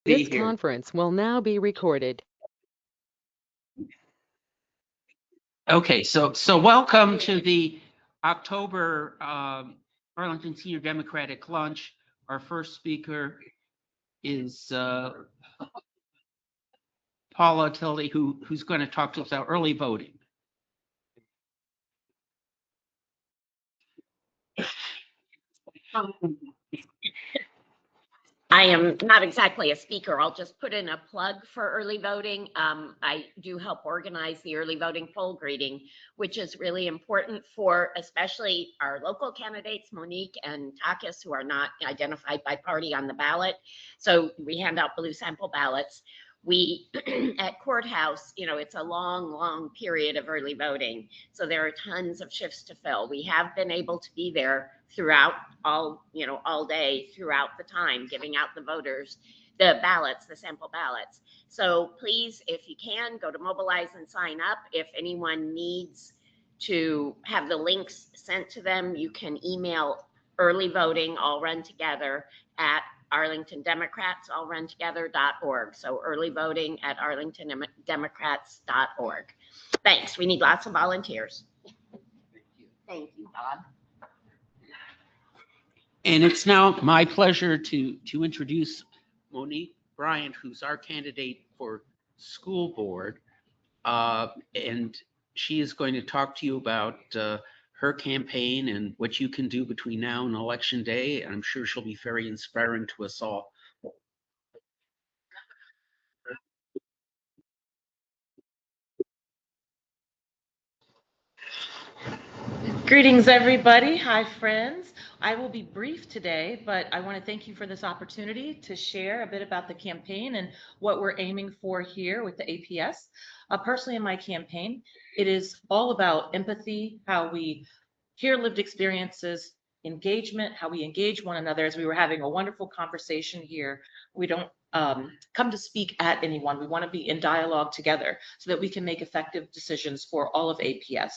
This Here. conference will now be recorded. Okay, so welcome to the October Arlington Senior Democratic Lunch. Our first speaker is Paula Tilly, who's going to talk to us about early voting. I am not exactly a speaker. I'll just put in a plug for early voting. I do help organize the early voting poll greeting, which is really important for especially our local candidates, Monique and Takis, who are not identified by party on the ballot. So we hand out blue sample ballots. We at courthouse, it's a long period of early voting. So there are tons of shifts to fill. We have been able to be there throughout all day throughout the time, giving out the voters the ballots, the sample ballots. So please, if you can, go to Mobilize and sign up. If anyone needs to have the links sent to them, you can email early voting all run together at arlingtondemocratsallruntogether.org. So early voting at arlingtondemocrats.org. Thanks. We need lots of volunteers. Thank you, Bob. And it's now my pleasure to introduce Monique Bryant, who's our candidate for school board. And she is going to talk to you about her campaign and what you can do between now and Election Day. And I'm sure she'll be very inspiring to us all. Greetings, everybody. Hi, friends. I will be brief today, but I want to thank you for this opportunity to share a bit about the campaign and what we're aiming for here with the APS. Personally, in my campaign, it is all about empathy, how we hear lived experiences, engagement, how we engage one another. As we were having a wonderful conversation here, we don't come to speak at anyone. We want to be in dialogue together so that we can make effective decisions for all of APS.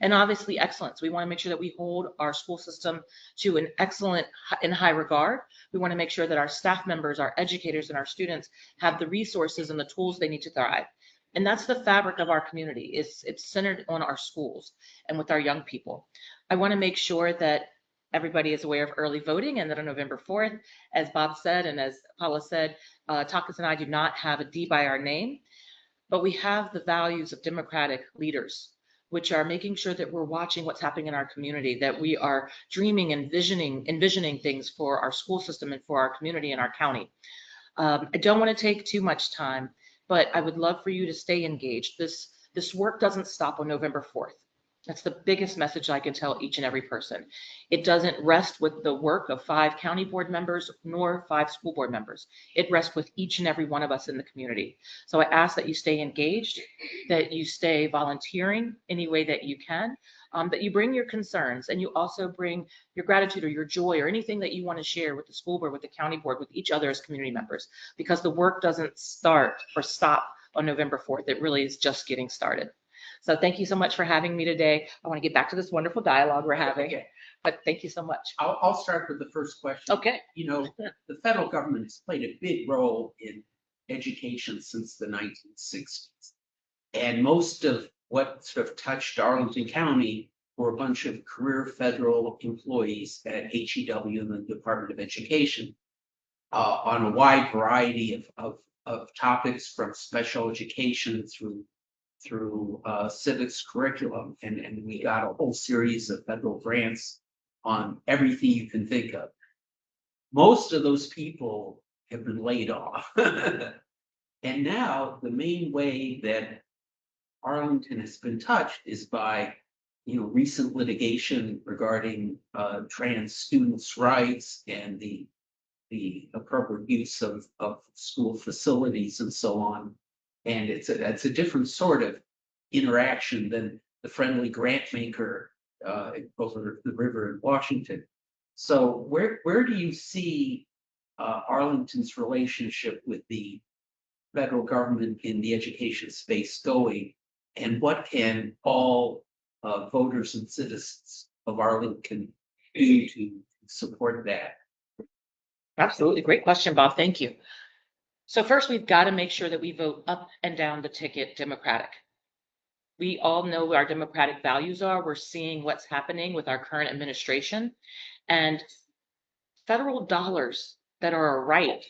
And obviously excellence. We want to make sure that we hold our school system to an excellent and high regard. We want to make sure that our staff members, our educators, and our students have the resources and the tools they need to thrive. And that's the fabric of our community. It's centered on our schools and with our young people. I want to make sure that everybody is aware of early voting and that on November 4th, as Bob said and as Paula said, Takis and I do not have a D by our name, but we have the values of democratic leaders, which are making sure that we're watching what's happening in our community, that we are dreaming and envisioning things for our school system and for our community and our county. I don't want to take too much time, but I would love for you to stay engaged. This work doesn't stop on November 4th. That's the biggest message I can tell each and every person. It doesn't rest with the work of 5 county board members nor 5 school board members. It rests with each and every one of us in the community. So I ask that you stay engaged, that you stay volunteering any way that you can, that you bring your concerns and you also bring your gratitude or your joy or anything that you want to share with the school board, with the county board, with each other as community members, because the work doesn't start or stop on November 4th. It really is just getting started. So thank you so much for having me today. I want to get back to this wonderful dialogue we're having, okay. But thank you so much. I'll start with the first question. Okay. The federal government has played a big role in education since the 1960s. And most of what sort of touched Arlington County were a bunch of career federal employees at HEW and the Department of Education on a wide variety of topics, from special education through civics curriculum, and we got a whole series of federal grants on everything you can think of. Most of those people have been laid off. And now the main way that Arlington has been touched is by recent litigation regarding trans students' rights and the appropriate use of school facilities and so on. And it's a different sort of interaction than the friendly grant maker over the river in Washington. So where do you see Arlington's relationship with the federal government in the education space going, and what can all voters and citizens of Arlington do to support that? Absolutely. Great question, Bob. Thank you. So first, we've got to make sure that we vote up and down the ticket Democratic. We all know what our democratic values are. We're seeing what's happening with our current administration, and federal dollars that are a right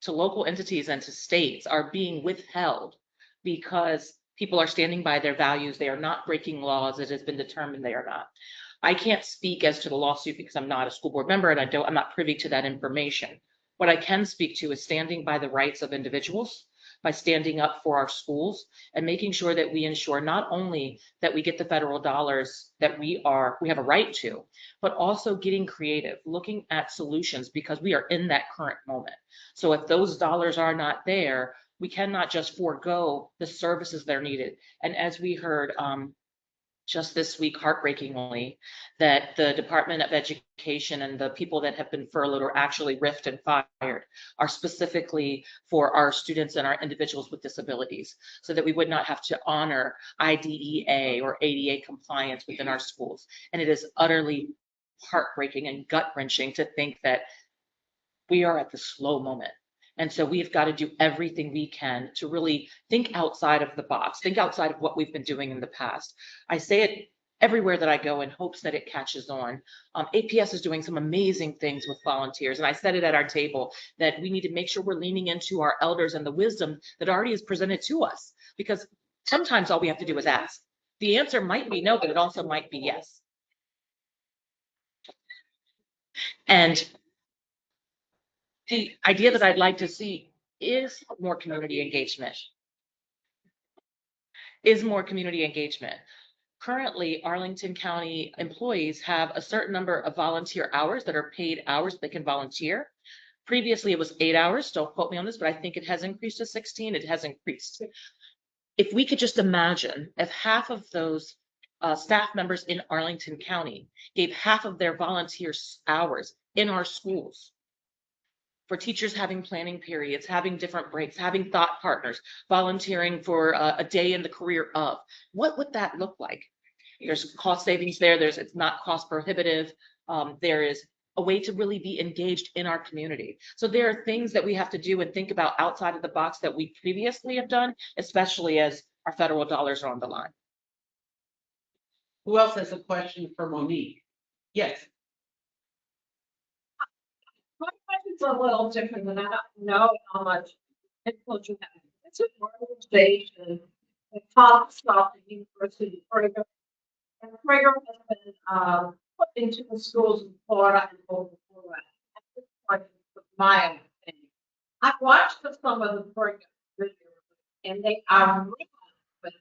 to local entities and to states are being withheld because people are standing by their values. They are not breaking laws. It has been determined they are not. I can't speak as to the lawsuit because I'm not a school board member and I'm not privy to that information. What I can speak to is standing by the rights of individuals, by standing up for our schools and making sure that we ensure not only that we get the federal dollars that we have a right to, but also getting creative, looking at solutions because we are in that current moment. So if those dollars are not there, we cannot just forego the services that are needed. And as we heard just this week, heartbreakingly, that the Department of Education and the people that have been furloughed or actually riffed and fired are specifically for our students and our individuals with disabilities, so that we would not have to honor IDEA or ADA compliance within our schools. And it is utterly heartbreaking and gut-wrenching to think that we are at the slow moment. And so we've got to do everything we can to really think outside of the box, think outside of what we've been doing in the past. I say it everywhere that I go in hopes that it catches on. APS is doing some amazing things with volunteers. And I said it at our table that we need to make sure we're leaning into our elders and the wisdom that already is presented to us, because sometimes all we have to do is ask. The answer might be no, but it also might be yes. And the idea that I'd like to see is more community engagement. Currently, Arlington County employees have a certain number of volunteer hours that are paid hours they can volunteer. Previously, it was 8 hours. Don't quote me on this, but I think it has increased to 16. It has increased. If we could just imagine if half of those staff members in Arlington County gave half of their volunteer hours in our schools, for teachers having planning periods, having different breaks, having thought partners, volunteering for a day in the career of, what would that look like? There's cost savings there. It's not cost prohibitive. There is a way to really be engaged in our community. So there are things that we have to do and think about outside of the box that we previously have done, especially as our federal dollars are on the line. Who else has a question for Monique? Yes. My question's a little different, and I don't know how much influence you have. It's an organization that talks about the university program. And the program has been put into the schools in Florida and over Florida. At this point, it's my opinion. I've watched some of the program videos, and they are really with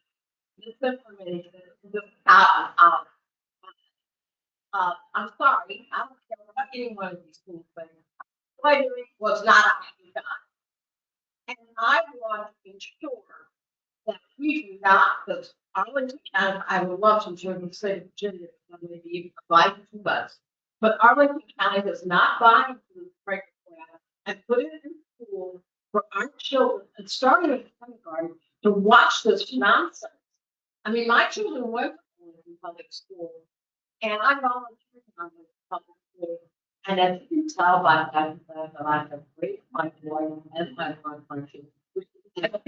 misinformation just out and out. I'm sorry, I don't care what any one of these schools think. Slavery was not a happy time. And I want to ensure that we do not, because Arlington County, I would love to join the state of Virginia, maybe even provide to us. But Arlington County does not buy into the program and put it in school for our children, and starting at kindergarten, to watch this nonsense. I mean, my children went to public school, and I volunteered on the public school. And as you can tell by that, I have great my boy and my function. And the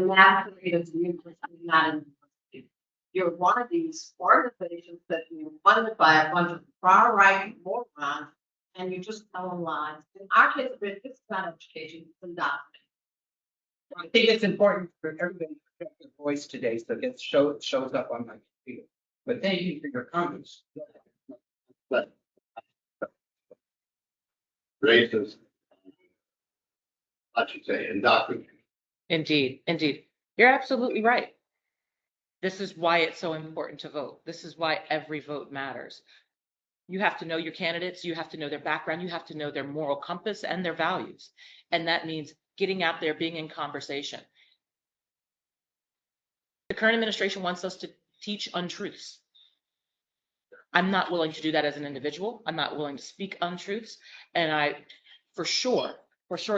math is not in the You're one of these organizations that you're funded by a bunch of far right morons, and you just tell them lies. And our kids have been, it's not education, it's indoctrination. I think it's important for everybody to project their voice today so it shows up on my computer. But thank you for your comments. But racist, I should say, indoctrination. Indeed, indeed. You're absolutely right. This is why it's so important to vote. This is why every vote matters. You have to know your candidates, you have to know their background, you have to know their moral compass and their values. And that means getting out there, being in conversation. The current administration wants us to teach untruths. I'm not willing to do that as an individual. I'm not willing to speak untruths. And I, for sure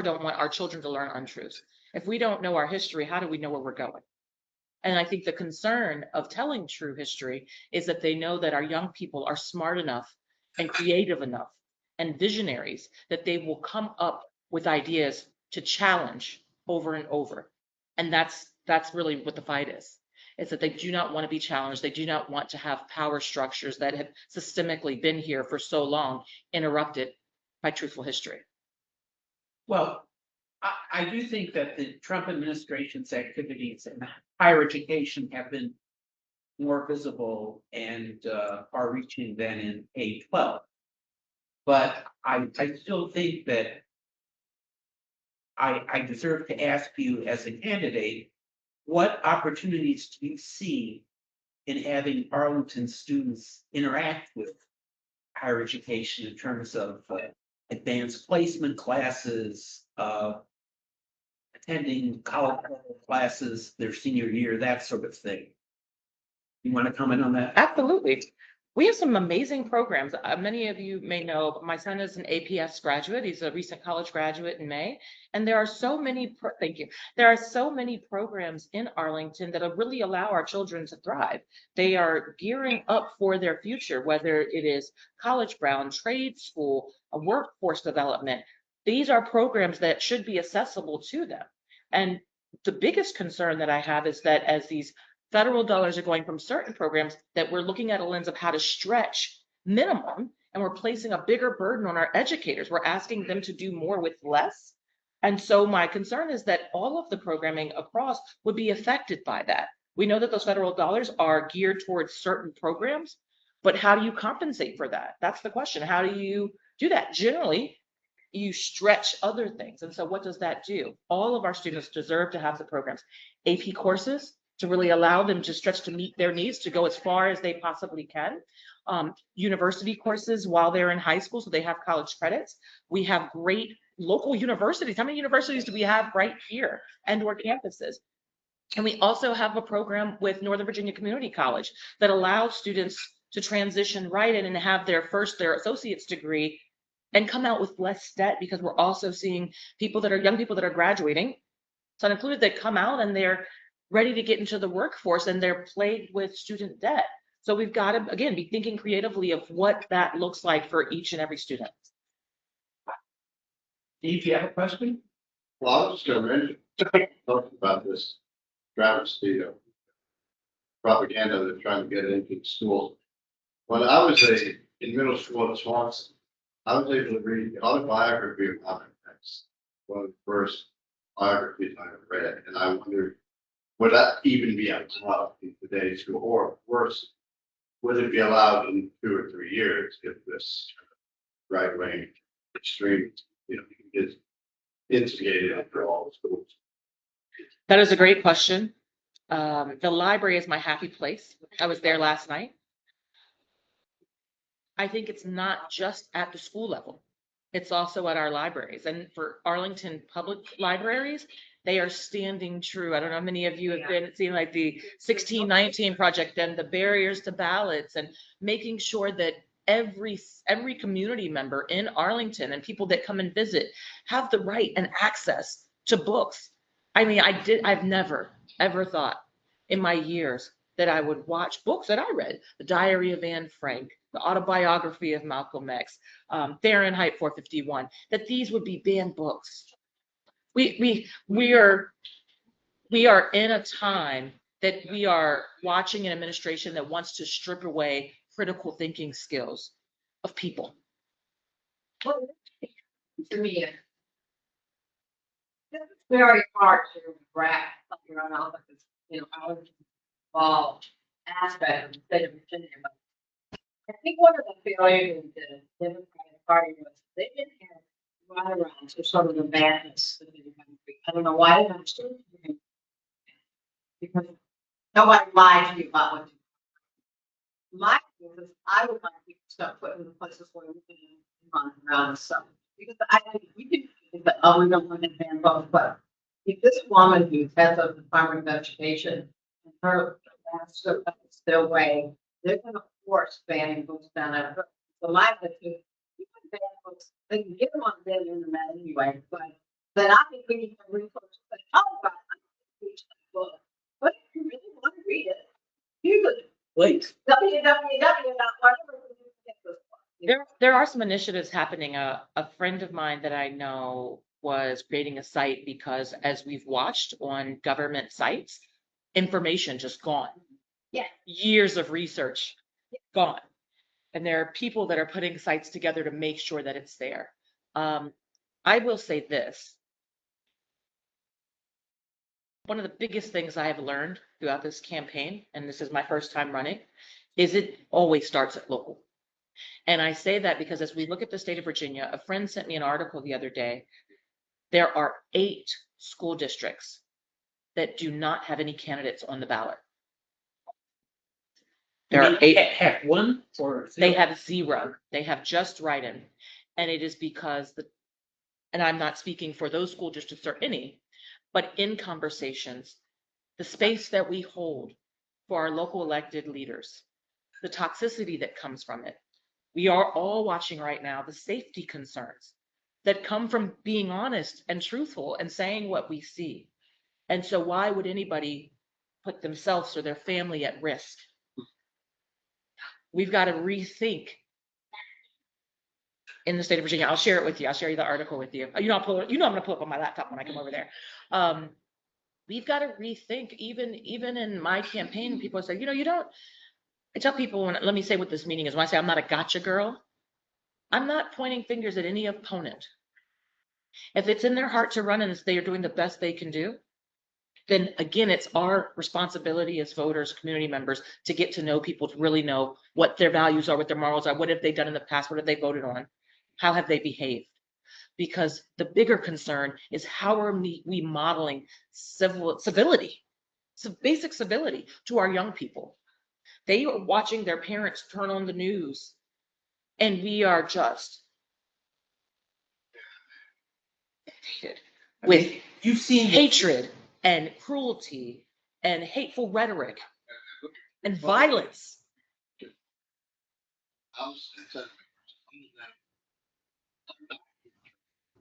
don't want our children to learn untruths. If we don't know our history, how do we know where we're going? And I think the concern of telling true history is that they know that our young people are smart enough and creative enough and visionaries that they will come up with ideas to challenge over and over. And that's really what the fight is that they do not want to be challenged. They do not want to have power structures that have systemically been here for so long interrupted by truthful history. Well, I do think that the Trump administration's activities in higher education have been more visible and far-reaching than in K-12. But I still think that I deserve to ask you as a candidate, what opportunities do you see in having Arlington students interact with higher education in terms of advanced placement classes, attending college classes their senior year, that sort of thing? You want to comment on that? Absolutely. We have some amazing programs. Many of you may know, but my son is an APS graduate. He's a recent college graduate in May. And there are so many, thank you. There are so many programs in Arlington that really allow our children to thrive. They are gearing up for their future, whether it is college bound, trade school, a workforce development. These are programs that should be accessible to them. And the biggest concern that I have is that as these federal dollars are going from certain programs, that we're looking at a lens of how to stretch minimum, and we're placing a bigger burden on our educators. We're asking them to do more with less. And so my concern is that all of the programming across would be affected by that. We know that those federal dollars are geared towards certain programs, but how do you compensate for that? That's the question. How do you do that? Generally, you stretch other things. And so what does that do? All of our students deserve to have the programs. AP courses, to really allow them to stretch to meet their needs, to go as far as they possibly can. University courses while they're in high school, so they have college credits. We have great local universities. How many universities do we have right here and/or campuses? And we also have a program with Northern Virginia Community College that allows students to transition right in and have their associate's degree and come out with less debt, because we're also seeing young people that are graduating, so included, that come out and they're ready to get into the workforce and they're plagued with student debt. So we've got to, again, be thinking creatively of what that looks like for each and every student. Steve, you have a question? Well, I was just going to mention, talking about this travesty of propaganda they're trying to get into the schools. When I was in middle school at Swanson, I was able to read the autobiography of Malcolm X, one of the first biographies I read, and I wondered, would that even be allowed in today's school, or worse, would it be allowed in 2 or 3 years if this right wing extreme, is instigated for all the schools? That is a great question. The library is my happy place. I was there last night. I think it's not just at the school level. It's also at our libraries. And for Arlington Public Libraries, they are standing true. I don't know how many of you have been seeing like the 1619 project and the barriers to ballots, and making sure that every community member in Arlington and people that come and visit have the right and access to books. I mean, I've never, ever thought in my years that I would watch books that I read, The Diary of Anne Frank, the autobiography of Malcolm X, Fahrenheit 451, that these would be banned books. We are in a time that we are watching an administration that wants to strip away critical thinking skills of people. Well, to me, it's very hard to wrap something around all of this, our involved aspect of the state of Virginia. But I think one of the failures of the Democratic Party was they didn't have right around to sort of the madness of the country. I don't know why they understood it, because nobody lies to you about what you do. My view is I would like people to start putting the places where we can run around stuff. Because I think we can think that, we don't want to ban both, but if this woman who's head of the Department of Education and her master their way, they're going to force banning books down at her. So my attitude, you can ban books, they can get them on the internet anyway, but then I think we need to research and say, oh, God, I can read that book. But if you really want to read it, you could Wait. www.whatever you get this book. There are some initiatives happening. A friend of mine that I know was creating a site because as we've watched on government sites, information just gone. Yeah. Years of research gone. And there are people that are putting sites together to make sure that it's there. I will say this. One of the biggest things I have learned throughout this campaign, and this is my first time running, is it always starts at local. And I say that because as we look at the state of Virginia, a friend sent me an article the other day. There are 8 school districts that do not have any candidates on the ballot. There are 8. Heck, one or They zero? have 0. They have just write-in. And it is because and I'm not speaking for those school districts or any, but in conversations, the space that we hold for our local elected leaders, the toxicity that comes from it. We are all watching right now the safety concerns that come from being honest and truthful and saying what we see. And so why would anybody put themselves or their family at risk? We've got to rethink in the state of Virginia. I'll share it with you. I'll share you the article with you. I'm going to pull it up on my laptop when I come over there. We've got to rethink, even in my campaign, people say, you don't, I tell people, let me say what this meaning is. When I say I'm not a gotcha girl, I'm not pointing fingers at any opponent. If it's in their heart to run and they are doing the best they can do, then again, it's our responsibility as voters, community members, to get to know people, to really know what their values are, what their morals are, what have they done in the past, what have they voted on, how have they behaved? Because the bigger concern is how are we modeling civility, so basic civility to our young people. They are watching their parents turn on the news, and we are just with You've seen hatred and cruelty and hateful rhetoric and violence.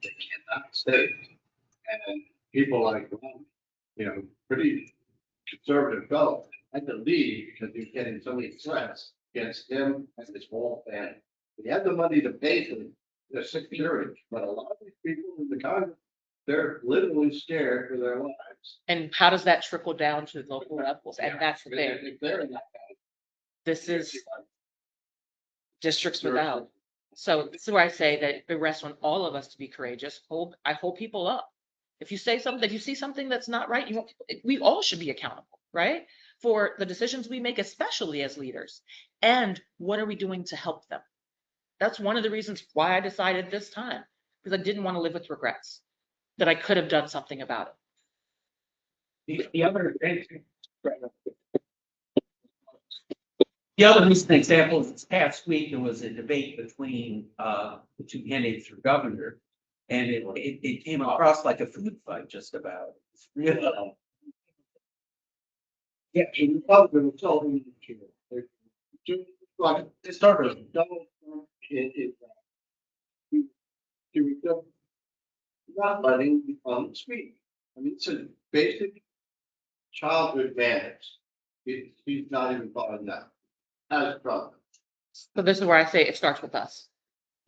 They cannot stay. And people like, pretty conservative fellow had to leave because he was getting so many threats against him and his whole family. He had the money to pay for the security, but a lot of these people in the Congress, they're literally scared for their lives. And how does that trickle down to local levels? And that's the thing. If they're in that This is districts without. So this is where I say that it rests on all of us to be courageous. I hold people up. If you say something, if you see something that's not right, we all should be accountable, right? For the decisions we make, especially as leaders. And what are we doing to help them? That's one of the reasons why I decided this time, because I didn't want to live with regrets, that I could have done something about it. The other recent example is this past week, there was a debate between the 2 candidates for governor. And it came across like a food fight just about. It's really. Yeah, the Republican told him like It started. Donald Trump he was not letting him speak. I mean, it's a basic childhood manners. He's not even following that as a problem. So this is where I say it starts with us.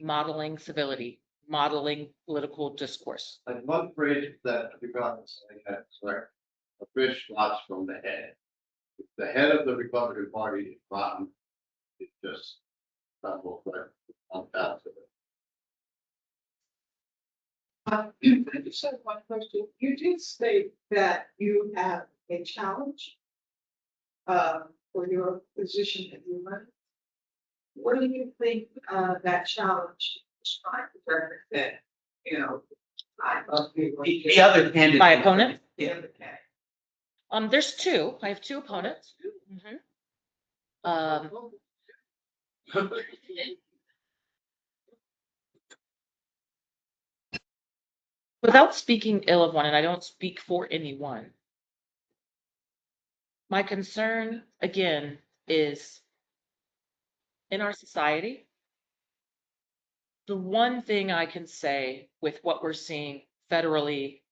Modeling civility, modeling political discourse. Like one phrase that the Republicans had, where a fish rots from the head. If the head of the Republican Party is rotten, it just crumbles right on down to it. I just have one question. You did state that you have a challenge for your position that you run. What do you think that challenge is trying to represent? I must be The other candidate. My opponent? The other candidate. There's 2. I have 2 opponents. Without speaking ill of one, and I don't speak for anyone, my concern, again, is in our society, the one thing I can say with what we're seeing federally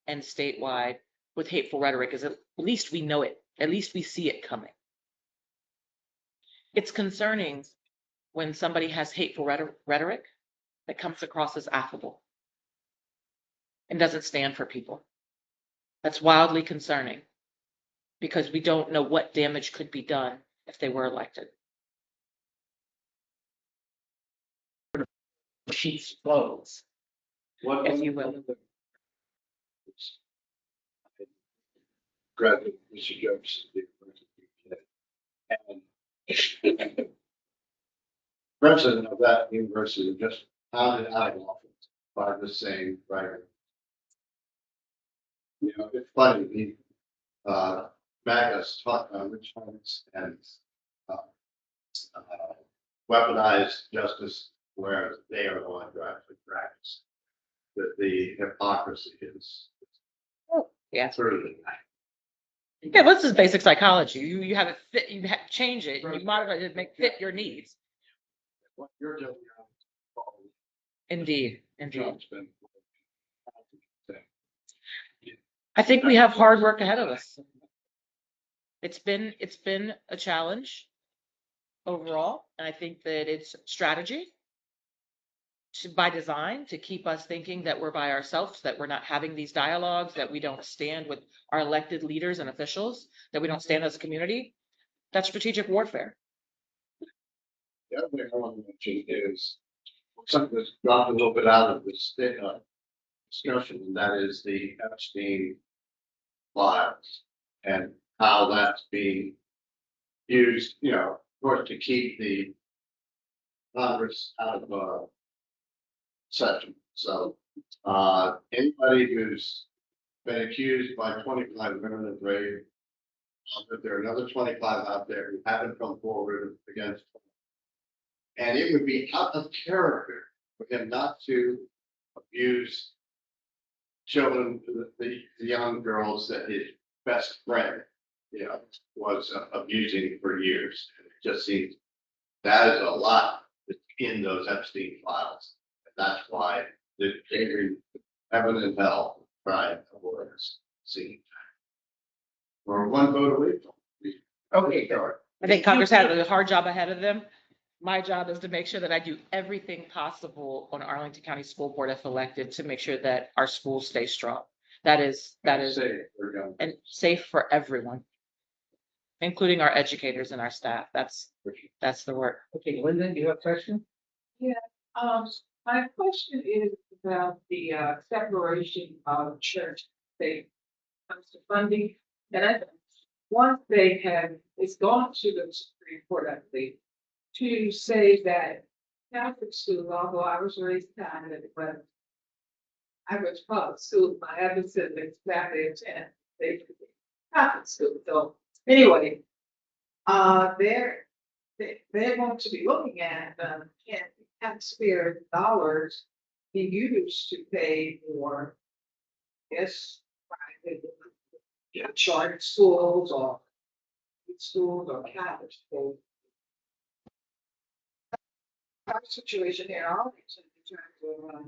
and statewide with hateful rhetoric is at least we know it, at least we see it coming. It's concerning when somebody has hateful rhetoric that comes across as affable and doesn't stand for people. That's wildly concerning because we don't know what damage could be done if they were elected. Sheets flows. What, If you will. Graduate Mr. Jefferson. And president of that university just founded out of office by the same writer. You know, it's funny, MAGA's talk on rich homes and uh, weaponized justice, whereas they are the ones who actually practice. That the hypocrisy is Yeah. thoroughly. Yeah, this is basic psychology. You have it fit, change it, you modify it to make fit your needs. What you're doing. Indeed, indeed. Job's been- I think we have hard work ahead of us. It's been a challenge overall, and I think that it's strategy by design to keep us thinking that we're by ourselves, that we're not having these dialogues, that we don't stand with our elected leaders and officials, that we don't stand as a community. That's strategic warfare. The other thing I want to mention is something that's dropped a little bit out of this discussion, and that is the Epstein files and how that's being used, you know, of course, to keep the Congress out of session. So anybody who's been accused by 25 women of rape, that there are another 25 out there who haven't come forward against them. And it would be out of character for him not to abuse children, the young girls that his best friend, you know, was abusing for years. It just seems that is a lot that's in those Epstein files. And that's why the heaven and hell tried for us. See, or one vote away from. Okay, George. I think Congress has a hard job ahead of them. My job is to make sure that I do everything possible on Arlington County School Board if elected to make sure that our schools stay strong. That is, and safe for everyone, including our educators and our staff. That's the work. Okay, Linda, do you have a question? My question is about the separation of church and state when it comes to funding. And once it's gone to the Supreme Court, I believe, to say that Catholic schools, although I was raised Catholic, but I went to public school, my other siblings back there attend Catholic school. So anyway, they want to be looking at can taxpayer dollars be used to pay for, private, charter schools or Catholic schools. Our situation here in Arlington in terms of,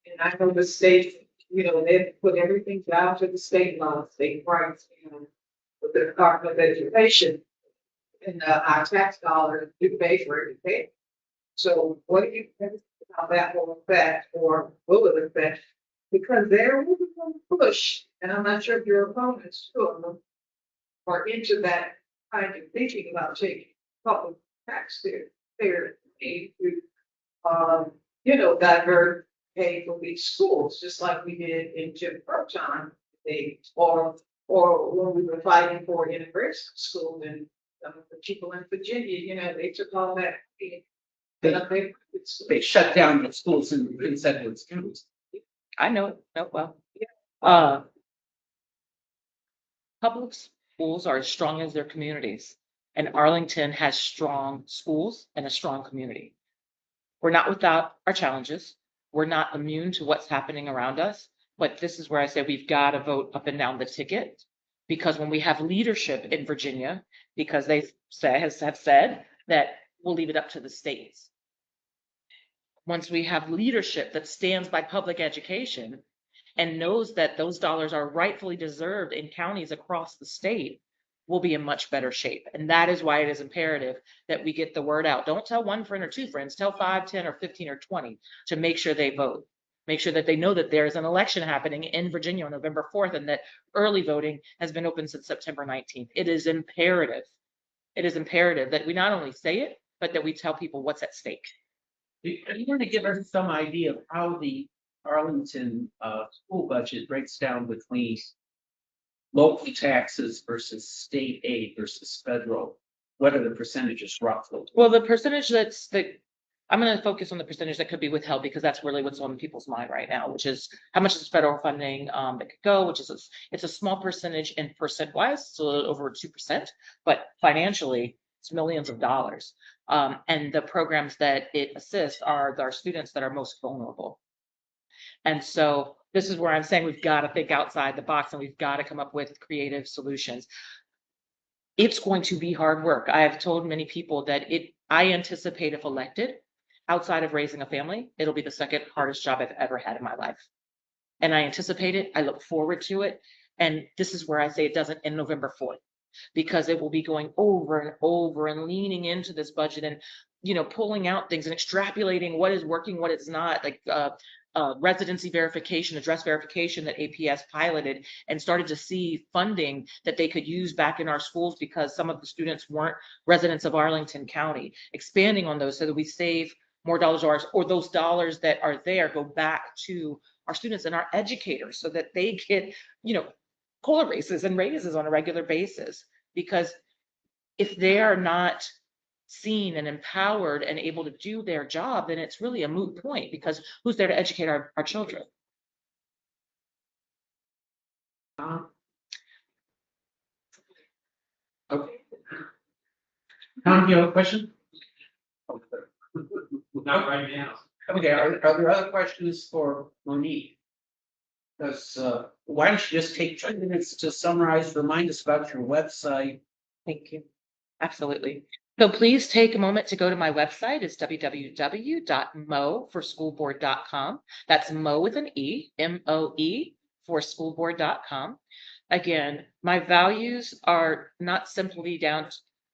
and I know the state, they put everything down to the state law, state rights, with the Department of Education. And our tax dollars do pay for everything. So what do you think how that will affect or will it affect? Because they're really going to push, and I'm not sure if your opponents too are into that kind of thinking about taking public taxpayer aid to, divert pay for these schools, just like we did in Jim Crow time, or when we were fighting for university schools and the people in Virginia, they took all that. They shut down the schools in St. Louis County. I know it well. Public schools are as strong as their communities, and Arlington has strong schools and a strong community. We're not without our challenges. We're not immune to what's happening around us, but this is where I say we've got to vote up and down the ticket, because when we have leadership in Virginia, because they have said that we'll leave it up to the states. Once we have leadership that stands by public education and knows that those dollars are rightfully deserved in counties across the state, we'll be in much better shape. And that is why it is imperative that we get the word out. Don't tell one friend or two friends, tell 5, 10, or 15 or 20 to make sure they vote. Make sure that they know that there's an election happening in Virginia on November 4th and that early voting has been open since September 19th. It is imperative. It is imperative that we not only say it, but that we tell people what's at stake. You want to give us some idea of how the Arlington school budget breaks down between local taxes versus state aid versus federal? What are the percentages roughly? Well, the percentage I'm going to focus on the percentage that could be withheld because that's really what's on people's mind right now, which is how much is federal funding that could go, which is it's a small percentage in percent wise, it's a little over 2%, but financially it's millions of dollars. And the programs that it assists are our students that are most vulnerable. And so this is where I'm saying we've got to think outside the box and we've got to come up with creative solutions. It's going to be hard work. I have told many people that I anticipate if elected, outside of raising a family, it'll be the second hardest job I've ever had in my life. And I anticipate it. I look forward to it. And this is where I say it doesn't end November 4th, because it will be going over and over and leaning into this budget and, pulling out things and extrapolating what is working, what is not, like residency verification, address verification that APS piloted and started to see funding that they could use back in our schools because some of the students weren't residents of Arlington County, expanding on those so that we save more dollars, or those dollars that are there go back to our students and our educators so that they get, COLA raises and raises on a regular basis. Because if they are not seen and empowered and able to do their job, then it's really a moot point, because who's there to educate our children? Okay. Tom, you have a question? Not right now. Okay, are there other questions for Monique? Because why don't you just take 2 minutes to summarize, remind us about your website? Thank you. Absolutely. So please take a moment to go to my website. It's www.moforschoolboard.com. That's Mo with an E, MOE, for schoolboard.com. Again, my values are not simply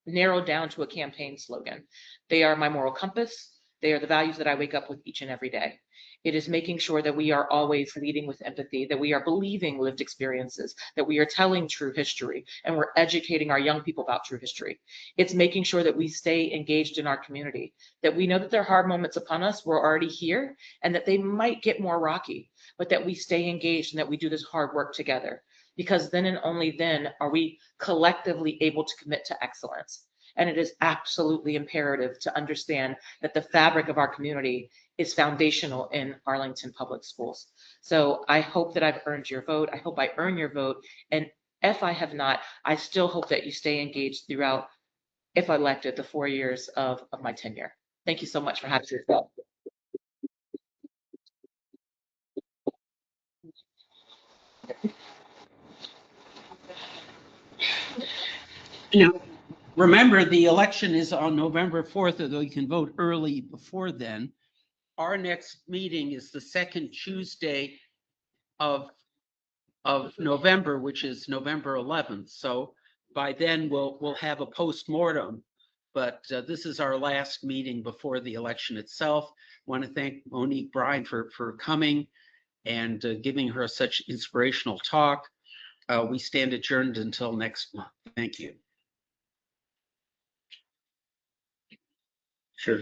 narrowed down to a campaign slogan. They are my moral compass. They are the values that I wake up with each and every day. It is making sure that we are always leading with empathy, that we are believing lived experiences, that we are telling true history, and we're educating our young people about true history. It's making sure that we stay engaged in our community, that we know that there are hard moments upon us, we're already here, and that they might get more rocky, but that we stay engaged and that we do this hard work together. Because then and only then are we collectively able to commit to excellence. And it is absolutely imperative to understand that the fabric of our community is foundational in Arlington Public Schools. So I hope that I've earned your vote. I hope I earn your vote. And if I have not, I still hope that you stay engaged throughout, if elected, the 4 years of my tenure. Thank you so much for having me. Now, remember, the election is on November 4th, although you can vote early before then. Our next meeting is the second Tuesday of November, which is November 11th. So by then we'll have a postmortem. But this is our last meeting before the election itself. I want to thank Monique Bryant for coming and giving her such inspirational talk. We stand adjourned until next month. Thank you. Sure.